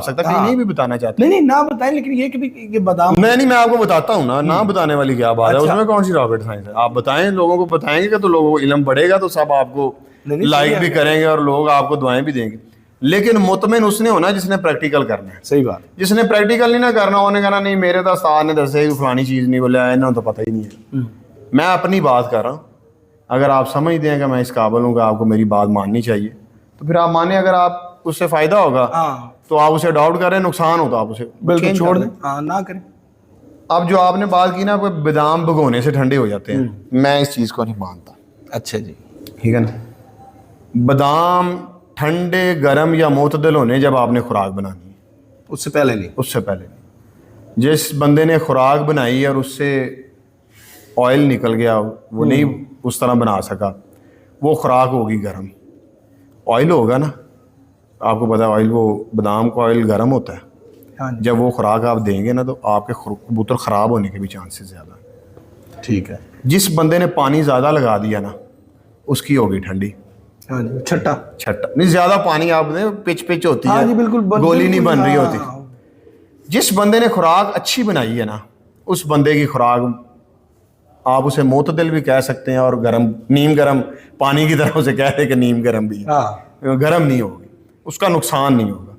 सकता, कहीं नहीं भी बताना चाहता। नहीं ना बताएं, लेकिन ये कि भी ये बादाम नहीं मैं आपको बताता हूँ ना बताने वाली क्या बात है, उसमें कौन सी रॉकेट साइंस है। आप बताएं, लोगों को बताएंगे तो लोगों को इल्म बढ़ेगा, तो सब आपको लाइक भी करेंगे और लोग आपको दुआएं भी देंगे। लेकिन मुतमिन उसने होना जिसने प्रैक्टिकल करना है। सही बात। जिसने प्रैक्टिकल नहीं ना करना, उन्होंने कहना नहीं मेरे तो उस्ताद ने दसे फलानी चीज़ नहीं बोला, इन्होंने तो पता ही नहीं है। मैं अपनी बात कर रहा हूँ, अगर आप समझते हैं कि मैं इस काबिल हूँ कि आपको मेरी बात माननी चाहिए तो फिर आप माने, अगर आप उससे फ़ायदा होगा तो आप उसे डाउट करें, नुकसान हो तो आप उसे बिल्कुल छोड़ दें, ना करें। अब जो आपने बात की ना, बादाम भिगोने से ठंडे हो जाते हैं, मैं इस चीज़ को नहीं मानता। अच्छा जी, ठीक है ना। बादाम ठंडे गर्म या मोतदल होने जब आपने खुराक बनानी है, उससे पहले नहीं। उससे पहले नहीं। जिस बंदे ने खुराक बनाई और उससे ऑयल निकल गया, वो नहीं उस तरह बना सका, वो खुराक होगी गर्म। ऑयल होगा ना, आपको पता है ऑयल, वो बादाम का ऑयल गर्म होता है। हाँ, जब वो खुराक आप देंगे ना, तो आपके कबूतर ख़राब होने के भी चांसेस ज़्यादा। ठीक है। जिस बंदे ने पानी ज़्यादा लगा दिया ना, उसकी होगी ठंडी। हाँ जी, छट्टा नहीं, ज़्यादा पानी आपने पिच होती है। हाँ जी, बिल्कुल गोली नहीं बन रही होती। जिस बंदे ने खुराक अच्छी बनाई है ना, उस बंदे की खुराक आप उसे मोतदिल भी कह सकते हैं, और गरम, नीम गरम पानी की तरह उसे कह रहे कि नीम गरम भी है, गरम नहीं होगी, उसका नुकसान नहीं होगा।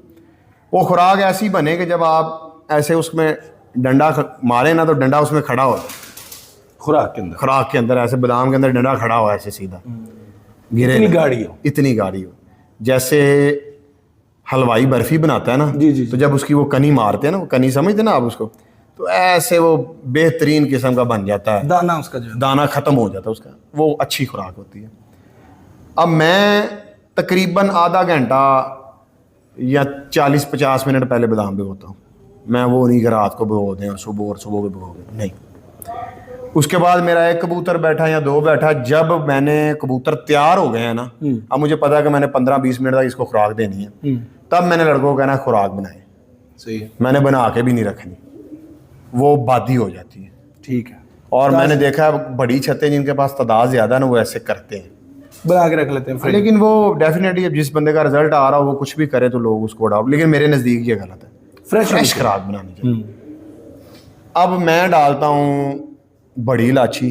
वो खुराक ऐसी बने कि जब आप ऐसे उसमें डंडा मारे ना, तो डंडा उसमें खड़ा हो, खुराक के अंदर ऐसे बादाम के अंदर डंडा खड़ा हो ऐसे सीधा, गिरे, इतनी गाढ़ी हो। जैसे हलवाई बर्फी बनाता है ना, जी। तो जब उसकी वो कनी मारते हैं ना, वो कनी समझते ना आप उसको, तो ऐसे वो बेहतरीन किस्म का बन जाता है, दाना उसका जो दाना ख़त्म हो जाता है उसका, वो अच्छी खुराक होती है। अब मैं तकरीबन आधा घंटा या 40-50 मिनट पहले बादाम भिगोता हूँ। मैं वो नहीं कि रात को भिगो दें और सुबह भिगो दें, नहीं। उसके बाद मेरा एक कबूतर बैठा या दो बैठा, जब मैंने कबूतर तैयार हो गए हैं ना, अब मुझे पता है कि मैंने 15-20 मिनट तक इसको खुराक देनी है, तब मैंने लड़कों को कहना खुराक बनाए। सही है। मैंने बना के भी नहीं रखनी, वो बादी हो जाती है। ठीक है। और मैंने देखा है बड़ी छतें जिनके पास तादाद ज़्यादा ना, वो ऐसे करते हैं, बना के रख लेते हैं। लेकिन वो डेफिनेटली जिस बंदे का रिजल्ट आ रहा हो वो कुछ भी करे तो लोग उसको डाउट, लेकिन मेरे नज़दीक ये गलत है। फ्रेश खुराक बनानी चाहिए। अब मैं डालता हूँ बड़ी इलायची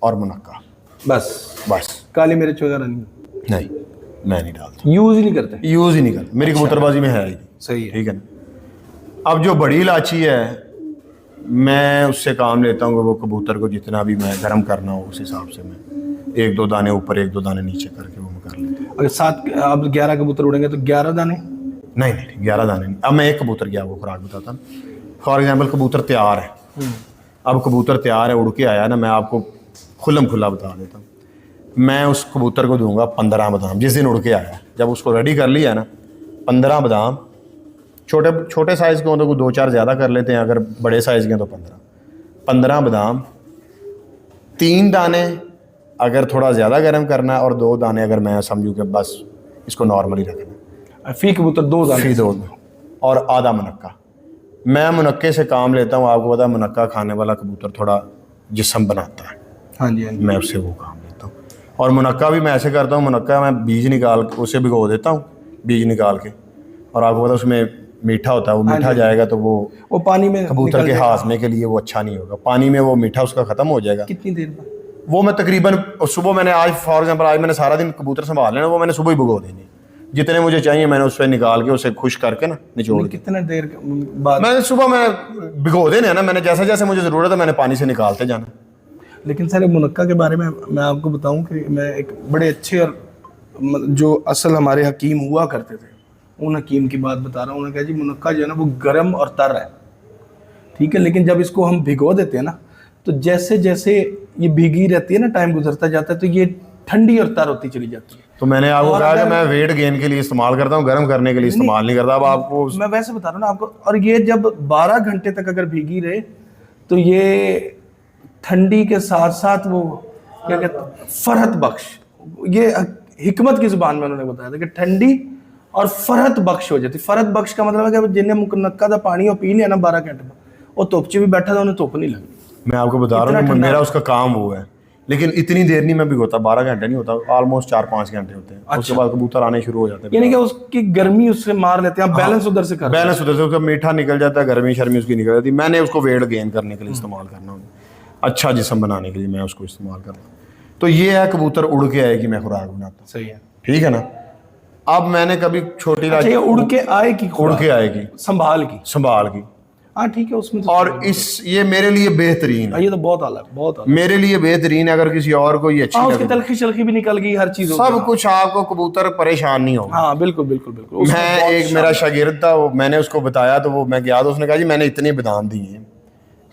और मुनक्का, बस। काली मिर्च वगैरह नहीं, मैं नहीं डालता, यूज ही नहीं करते, मेरी कबूतरबाजी में है ही। सही है। ठीक है ना। अब जो बड़ी इलायची है, मैं उससे काम लेता हूँ कि वो कबूतर को जितना भी मैं गर्म करना हो उस हिसाब से मैं 1-2 दाने ऊपर 1-2 दाने नीचे करके वो मैं कर लेता हूँ। अगर 7 अब 11 कबूतर उड़ेंगे तो 11 दाने? नहीं 11 दाने नहीं। अब मैं एक कबूतर की आपको खुराक बताता हूँ। फॉर एग्जाम्पल कबूतर तैयार है, अब कबूतर तैयार है, उड़ के आया ना, मैं आपको खुल्लम खुल्ला बता देता हूँ। मैं उस कबूतर को दूंगा 15 बादाम, जिस दिन उड़ के आया, जब उसको रेडी कर लिया ना, 15 बादाम, छोटे साइज़ के हों तो 2-4 ज़्यादा कर लेते हैं, अगर बड़े साइज़ के हैं तो 15 बादाम, 3 दाने अगर थोड़ा ज़्यादा गर्म करना है, और 2 दाने अगर मैं समझूँ कि बस इसको नॉर्मली रखना, फी कबूतर 2 दाने, 2, और आधा मुनक्का। मैं मुनक्के से काम लेता हूँ, आपको पता है मुनक्का खाने वाला कबूतर थोड़ा जिस्म बनाता है। हाँ जी। मैं उससे वो काम लेता हूँ। और मुनक्का भी मैं ऐसे करता हूँ, मुनक्का मैं बीज निकाल के उसे भिगो देता हूँ, बीज निकाल के, और आपको पता है उसमें मीठा होता है, वो मीठा जाएगा तो वो पानी में कबूतर के हाजमे के लिए वो अच्छा नहीं होगा, पानी में वो मीठा उसका ख़त्म हो जाएगा। कितनी देर में? वो मैं तकरीबन सुबह, मैंने आज फॉर एग्जाम्पल आज मैंने सारा दिन कबूतर संभाल लेना, वो मैंने सुबह ही भिगो देनी, जितने मुझे चाहिए मैंने उससे निकाल के उसे खुश करके ना निचोड़। कितने देर बाद? मैंने सुबह मैं भिगो देने ना, मैंने जैसे जैसे मुझे ज़रूरत है मैंने पानी से निकालते जाना। लेकिन सर मुनक्का के बारे में मैं आपको बताऊं कि मैं एक बड़े अच्छे और जो असल हमारे हकीम हुआ करते थे, उन हकीम की बात बता रहा हूँ। उन्होंने कहा जी मुनक्का जो है ना वो गर्म और तर है, ठीक है, लेकिन जब इसको हम भिगो देते हैं ना, तो जैसे जैसे ये भीगी रहती है ना, टाइम गुजरता जाता है, तो ये ठंडी और तर होती चली जाती है। तो मैंने आपको कहा कि मैं वेट गेन के लिए इस्तेमाल करता हूँ, गर्म करने के लिए इस्तेमाल नहीं करता। अब आपको मैं वैसे बता रहा हूँ ना आपको। और ये जब 12 घंटे तक अगर भीगी रहे तो ये ठंडी के साथ साथ वो क्या कहते हैं, फरहत बख्श, ये हिकमत की जुबान में उन्होंने बताया था कि ठंडी और फरहत बख्श हो जाती। फरहत बख्श का मतलब है कि जिन्हें मुनक्का का पानी और पी लिया ना 12 घंटे में, वो धुप च भी बैठा था, उन्हें धुप नहीं लगी। मैं आपको बता रहा हूँ, मेरा उसका काम वो है, लेकिन इतनी देर नहीं मैं भिगोता, 12 घंटे नहीं होता, ऑलमोस्ट 4-5 घंटे होते हैं। उसके बाद कबूतर आने शुरू हो जाते हैं। यानी कि उसकी गर्मी उससे मार लेते हैं, बैलेंस उधर से कर बैलेंस उधर से, उसका मीठा निकल जाता है, गर्मी शर्मी उसकी निकल जाती है। मैंने उसको वेट गेन करने के लिए इस्तेमाल करना, अच्छा जिस्म बनाने के लिए मैं उसको इस्तेमाल करता हूँ। तो ये है कबूतर उड़ के आएगी, मैं खुराक बनाता हूँ। सही है, ठीक है ना। अब मैंने कभी छोटी अच्छा ये उड़ के आएगी, उड़ के आएगी संभाल की, संभाल की। हाँ ठीक है, उसमें तो और ये मेरे लिए बेहतरीन है, ये तो बहुत आला है, बहुत आला। मेरे लिए बेहतरीन है। अगर किसी और को ये अच्छी उसकी लगे, तलखी शलखी भी निकल गई, हर चीज सब कुछ, आपको कबूतर परेशान नहीं होगा। हाँ बिल्कुल बिल्कुल बिल्कुल। मैं एक मेरा शागिर्द था, वो मैंने उसको बताया तो वो मैं गया तो उसने कहा जी मैंने इतने बादाम दिए हैं।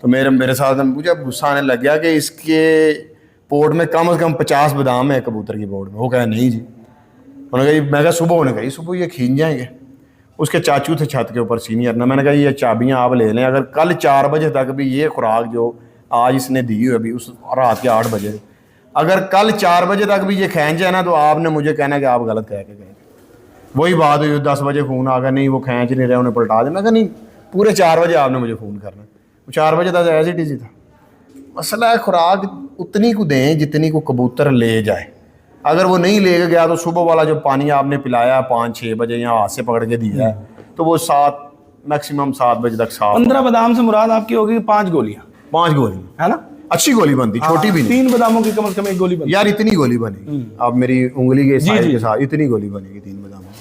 तो मेरे साथ मुझे गुस्सा आने लग गया कि इसके पोर्ट में कम से कम 50 बादाम है कबूतर की पोर्ट में। वो कहा नहीं जी। उन्होंने कहा मैं कहा सुबह, उन्होंने कहा सुबह ये खींच जाएंगे। उसके चाचू थे छत के ऊपर सीनियर ना, मैंने कहा ये चाबियां आप ले लें, अगर कल 4 बजे तक भी ये खुराक जो आज इसने दी हुई अभी उस रात के 8 बजे, अगर कल 4 बजे तक भी ये खींच जाए ना तो आपने मुझे कहना कि आप गलत कह के गए। वही बात हुई, 10 बजे फ़ोन आ गया, नहीं वो खींच नहीं रहे, उन्हें पलटा देना। कहा नहीं, पूरे 4 बजे आपने मुझे फ़ोन करना। 4 बजे तक एज इट इज़ था। मसला है खुराक उतनी को दें जितनी को कबूतर ले जाए। अगर वो नहीं ले गया तो सुबह वाला जो पानी आपने पिलाया 5-6 बजे या हाथ से पकड़ के दिया है, तो वो 7 मैक्सिमम 7 बजे तक 15 बादाम से मुराद आपकी होगी 5 गोलियां, 5 गोली है ना। अच्छी गोली बनती, छोटी भी नहीं। 3 बादामों की कम से कम 1 गोली बनती यार इतनी गोली बनेगी, अब मेरी उंगली के साइज के साथ इतनी गोली बनेगी 3 बादामों।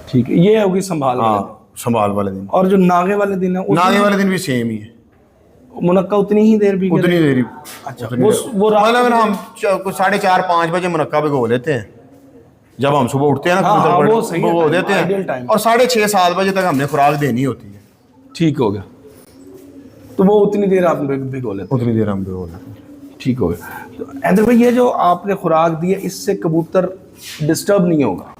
ठीक है, ये होगी संभाल वाले दिन। संभाल वाले दिन। और जो नागे वाले दिन है, नागे वाले दिन भी सेम ही है, मुनक्का उतनी ही देर भी उतनी देर ही। अच्छा वो रात मतलब हम 4:30-5 बजे मुनक्का भिगो लेते हैं जब हम सुबह उठते हैं ना, हाँ, कबूतर वो सही है, भिगो देते ideal हैं time। और 6:30-7 बजे तक हमने खुराक देनी होती है। ठीक हो गया, तो वो उतनी देर आप भिगो लेते, उतनी देर हम भिगो लेते हैं। ठीक हो गया। तो हैदर भाई ये जो आपने खुराक दी है, इससे कबूतर डिस्टर्ब नहीं होगा?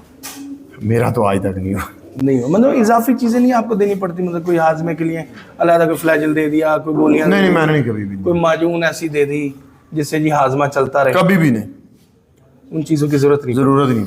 मेरा तो आज तक नहीं हुआ। नहीं हो, मतलब इजाफी चीजें नहीं आपको देनी पड़ती, मतलब कोई हाजमे के लिए अलग कोई फ्लैजल दे दिया, कोई गोलियां? नहीं, मैंने नहीं कभी भी, कोई माजून ऐसी दे दी जिससे जी हाजमा चलता रहे? कभी भी नहीं, उन चीजों की जरूरत नहीं। जरूरत नहीं।